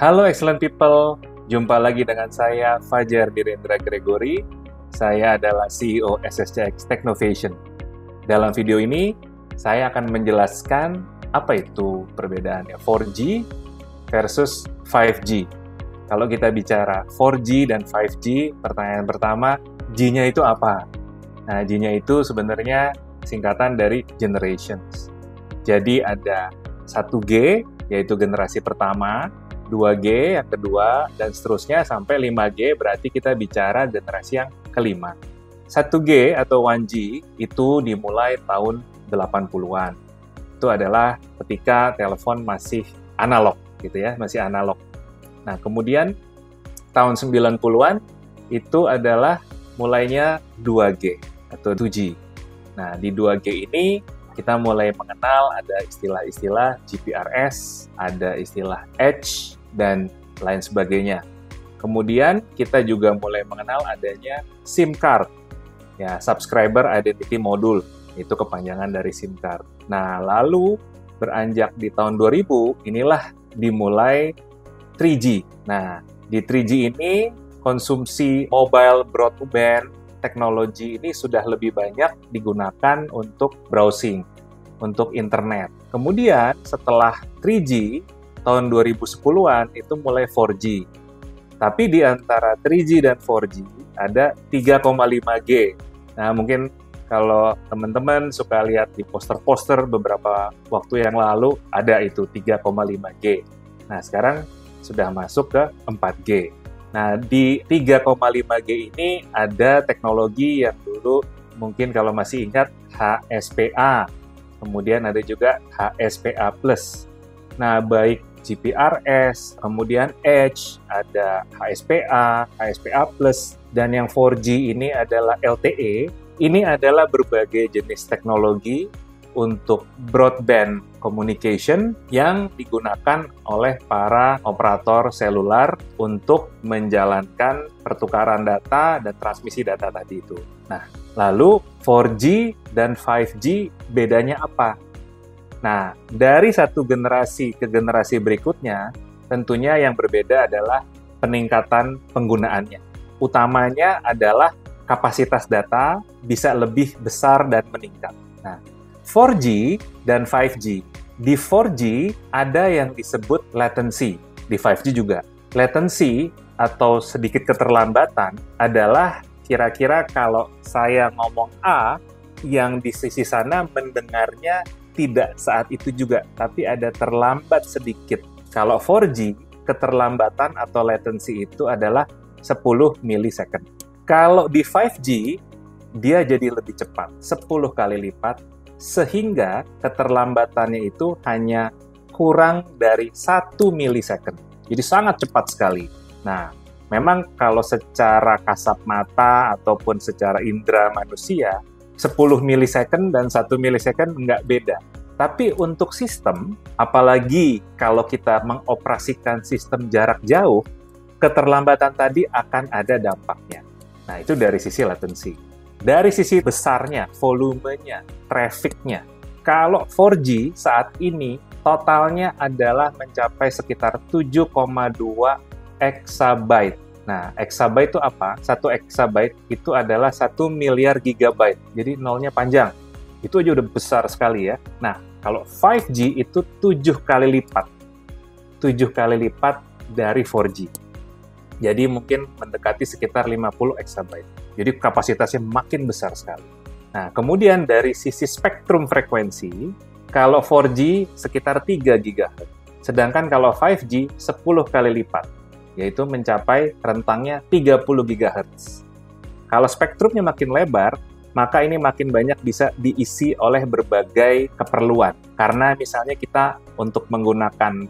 Halo excellent people, jumpa lagi dengan saya Fajar Direndra Gregory. Saya adalah CEO SSCX Technovation. Dalam video ini, saya akan menjelaskan apa itu perbedaannya 4G versus 5G. Kalau kita bicara 4G dan 5G, pertanyaan pertama, G-nya itu apa? Nah, G-nya itu sebenarnya singkatan dari generations. Jadi ada 1G, yaitu generasi pertama, 2G yang kedua, dan seterusnya sampai 5G, berarti kita bicara generasi yang kelima. 1G atau 1G itu dimulai tahun 80-an. Itu adalah ketika telepon masih analog, gitu ya, masih analog. Nah, kemudian tahun 90-an itu adalah mulainya 2G atau 2G. Nah, di 2G ini kita mulai mengenal ada istilah-istilah GPRS, ada istilah Edge, dan lain sebagainya. Kemudian kita juga mulai mengenal adanya SIM card, ya, Subscriber Identity Module, itu kepanjangan dari SIM card. Nah, lalu beranjak di tahun 2000, inilah dimulai 3G. Nah, di 3G ini konsumsi mobile broadband teknologi ini sudah lebih banyak digunakan untuk browsing, untuk internet. Kemudian setelah 3G, tahun 2010-an itu mulai 4G. Tapi di antara 3G dan 4G ada 3,5G. Nah, mungkin kalau teman-teman suka lihat di poster-poster beberapa waktu yang lalu, ada itu 3,5G. Nah, sekarang sudah masuk ke 4G. Nah, di 3,5G ini ada teknologi yang dulu mungkin kalau masih ingat HSPA. Kemudian ada juga HSPA+. Nah, baik GPRS, kemudian Edge, ada HSPA, HSPA+, dan yang 4G ini adalah LTE. Ini adalah berbagai jenis teknologi untuk broadband communication yang digunakan oleh para operator seluler untuk menjalankan pertukaran data dan transmisi data tadi itu. Nah, lalu 4G dan 5G bedanya apa? Nah, dari satu generasi ke generasi berikutnya, tentunya yang berbeda adalah peningkatan penggunaannya. Utamanya adalah kapasitas data bisa lebih besar dan meningkat. Nah, 4G dan 5G. Di 4G ada yang disebut latency, di 5G juga. Latency atau sedikit keterlambatan adalah kira-kira kalau saya ngomong A, yang di sisi sana mendengarnya tidak saat itu juga, tapi ada terlambat sedikit. Kalau 4G, keterlambatan atau latency itu adalah 10 milisecond. Kalau di 5G, dia jadi lebih cepat, 10 kali lipat, sehingga keterlambatannya itu hanya kurang dari 1 milisecond. Jadi sangat cepat sekali. Nah, memang kalau secara kasat mata ataupun secara indera manusia, 10 milisecond dan 1 milisecond nggak beda. Tapi untuk sistem, apalagi kalau kita mengoperasikan sistem jarak jauh, keterlambatan tadi akan ada dampaknya. Nah, itu dari sisi latency. Dari sisi besarnya, volumenya, traffic-nya. Kalau 4G saat ini, totalnya adalah mencapai sekitar 7,2 exabyte. Nah, exabyte itu apa? 1 exabyte itu adalah 1 miliar gigabyte. Jadi nolnya panjang. Itu aja udah besar sekali ya. Nah, kalau 5G itu 7 kali lipat. 7 kali lipat dari 4G. Jadi mungkin mendekati sekitar 50 exabyte. Jadi kapasitasnya makin besar sekali. Nah, kemudian dari sisi spektrum frekuensi, kalau 4G sekitar 3 GHz. Sedangkan kalau 5G 10 kali lipat, yaitu mencapai rentangnya 30 GHz. Kalau spektrumnya makin lebar, maka ini makin banyak bisa diisi oleh berbagai keperluan. Karena misalnya kita untuk menggunakan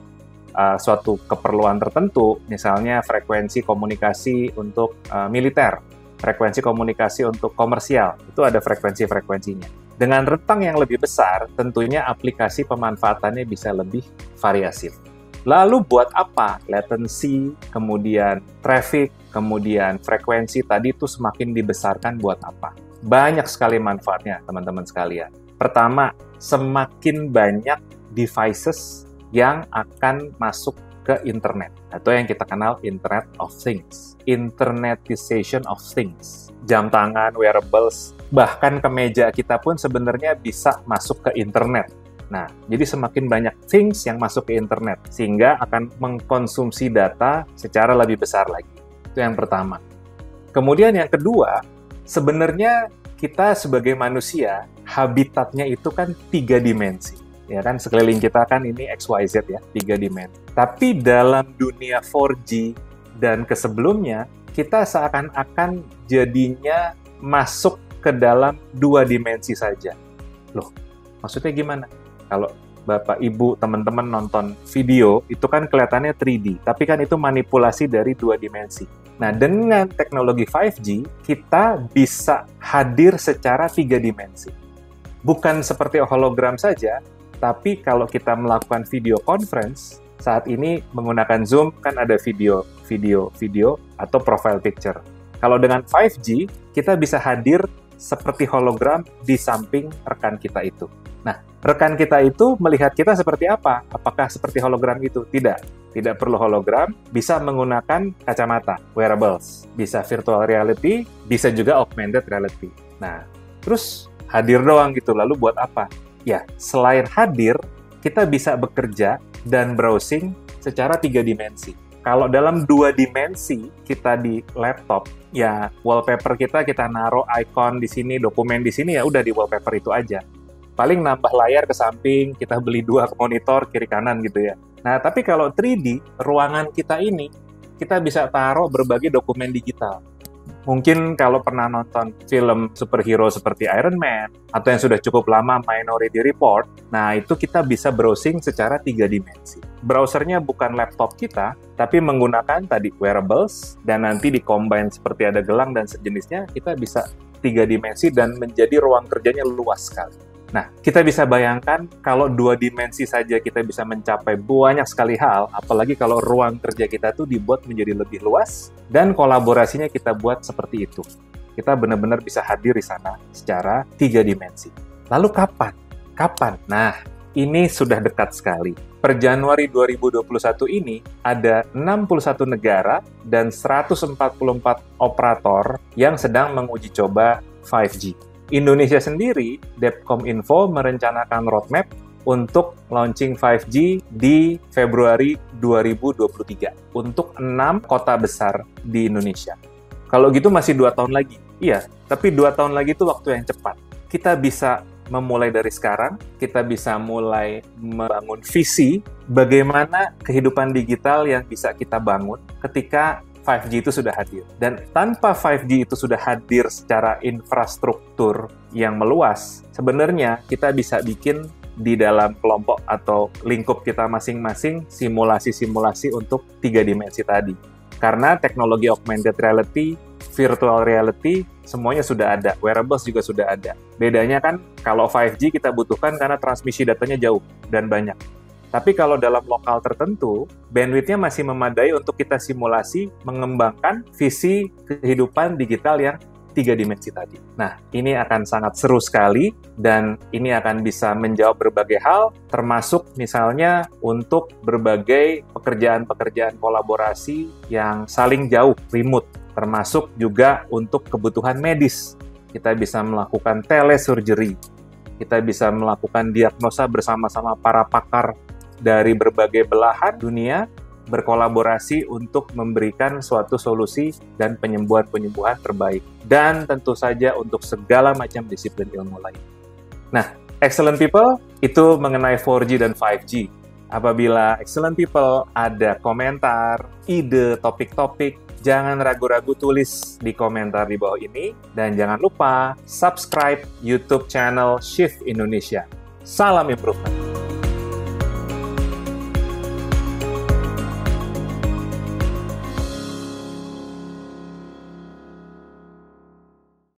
suatu keperluan tertentu, misalnya frekuensi komunikasi untuk militer, frekuensi komunikasi untuk komersial, itu ada frekuensi-frekuensinya. Dengan rentang yang lebih besar, tentunya aplikasi pemanfaatannya bisa lebih variatif. Lalu buat apa? Latency, kemudian traffic, kemudian frekuensi tadi itu semakin dibesarkan buat apa? Banyak sekali manfaatnya, teman-teman sekalian. Pertama, semakin banyak devices yang akan masuk ke internet. atau yang kita kenal Internet of Things, Internetization of Things. Jam tangan, wearables, bahkan kemeja kita pun sebenarnya bisa masuk ke internet. Nah, jadi semakin banyak things yang masuk ke internet, sehingga akan mengkonsumsi data secara lebih besar lagi. Itu yang pertama. Kemudian yang kedua, sebenarnya kita sebagai manusia, habitatnya itu kan 3 dimensi. Ya kan, sekeliling kita kan ini XYZ ya, 3 dimensi. Tapi dalam dunia 4G dan kesebelumnya, kita seakan-akan jadinya masuk ke dalam 2 dimensi saja. Loh, maksudnya gimana? Kalau Bapak, Ibu, teman-teman nonton video, itu kan kelihatannya 3D, tapi kan itu manipulasi dari 2 dimensi. Nah, dengan teknologi 5G, kita bisa hadir secara 3 dimensi. Bukan seperti hologram saja, tapi kalau kita melakukan video conference, saat ini menggunakan Zoom, kan ada video, atau profile picture. Kalau dengan 5G, kita bisa hadir seperti hologram di samping rekan kita itu. Nah, rekan kita itu melihat kita seperti apa? Apakah seperti hologram itu? Tidak perlu hologram, bisa menggunakan kacamata, wearables, bisa virtual reality, bisa juga augmented reality. Nah, terus hadir doang gitu, lalu buat apa? Ya, selain hadir, kita bisa bekerja dan browsing secara 3 dimensi. Kalau dalam 2 dimensi kita di laptop, ya wallpaper kita naruh icon di sini, dokumen di sini, ya udah di wallpaper itu aja. Paling nambah layar ke samping, kita beli 2 monitor kiri kanan gitu ya. Nah, tapi kalau 3D, ruangan kita ini, kita bisa taruh berbagai dokumen digital. Mungkin kalau pernah nonton film superhero seperti Iron Man, atau yang sudah cukup lama Minority Report, nah itu kita bisa browsing secara 3 dimensi. Browsernya bukan laptop kita, tapi menggunakan tadi wearables, dan nanti di-combine seperti ada gelang dan sejenisnya, kita bisa 3 dimensi dan menjadi ruang kerjanya luas sekali. Nah, kita bisa bayangkan kalau 2 dimensi saja kita bisa mencapai banyak sekali hal, apalagi kalau ruang kerja kita tuh dibuat menjadi lebih luas, dan kolaborasinya kita buat seperti itu. Kita benar-benar bisa hadir di sana secara 3 dimensi. Lalu kapan? Nah, ini sudah dekat sekali. Per Januari 2021 ini, ada 61 negara dan 144 operator yang sedang menguji coba 5G. Indonesia sendiri, Depkominfo merencanakan roadmap untuk launching 5G di Februari 2023 untuk 6 kota besar di Indonesia. Kalau gitu masih 2 tahun lagi. Iya, tapi 2 tahun lagi itu waktu yang cepat. Kita bisa memulai dari sekarang, kita bisa mulai membangun visi bagaimana kehidupan digital yang bisa kita bangun ketika 5G itu sudah hadir. Dan tanpa 5G itu sudah hadir secara infrastruktur yang meluas, sebenarnya kita bisa bikin di dalam kelompok atau lingkup kita masing-masing simulasi-simulasi untuk 3 dimensi tadi. Karena teknologi augmented reality, virtual reality, semuanya sudah ada. Wearables juga sudah ada. Bedanya kan kalau 5G kita butuhkan karena transmisi datanya jauh dan banyak. Tapi kalau dalam lokal tertentu, bandwidth-nya masih memadai untuk kita simulasi mengembangkan visi kehidupan digital yang 3 dimensi tadi. Nah, ini akan sangat seru sekali, dan ini akan bisa menjawab berbagai hal, termasuk misalnya untuk berbagai pekerjaan-pekerjaan kolaborasi yang saling jauh, remote, termasuk juga untuk kebutuhan medis. Kita bisa melakukan telesurgery, kita bisa melakukan diagnosa bersama-sama para pakar dari berbagai belahan dunia, berkolaborasi untuk memberikan suatu solusi dan penyembuhan-penyembuhan terbaik. Dan tentu saja untuk segala macam disiplin ilmu lain. Nah, excellent people, itu mengenai 4G dan 5G. Apabila excellent people ada komentar, ide, topik-topik, jangan ragu-ragu tulis di komentar di bawah ini. Dan jangan lupa subscribe YouTube channel Shift Indonesia. Salam improvement!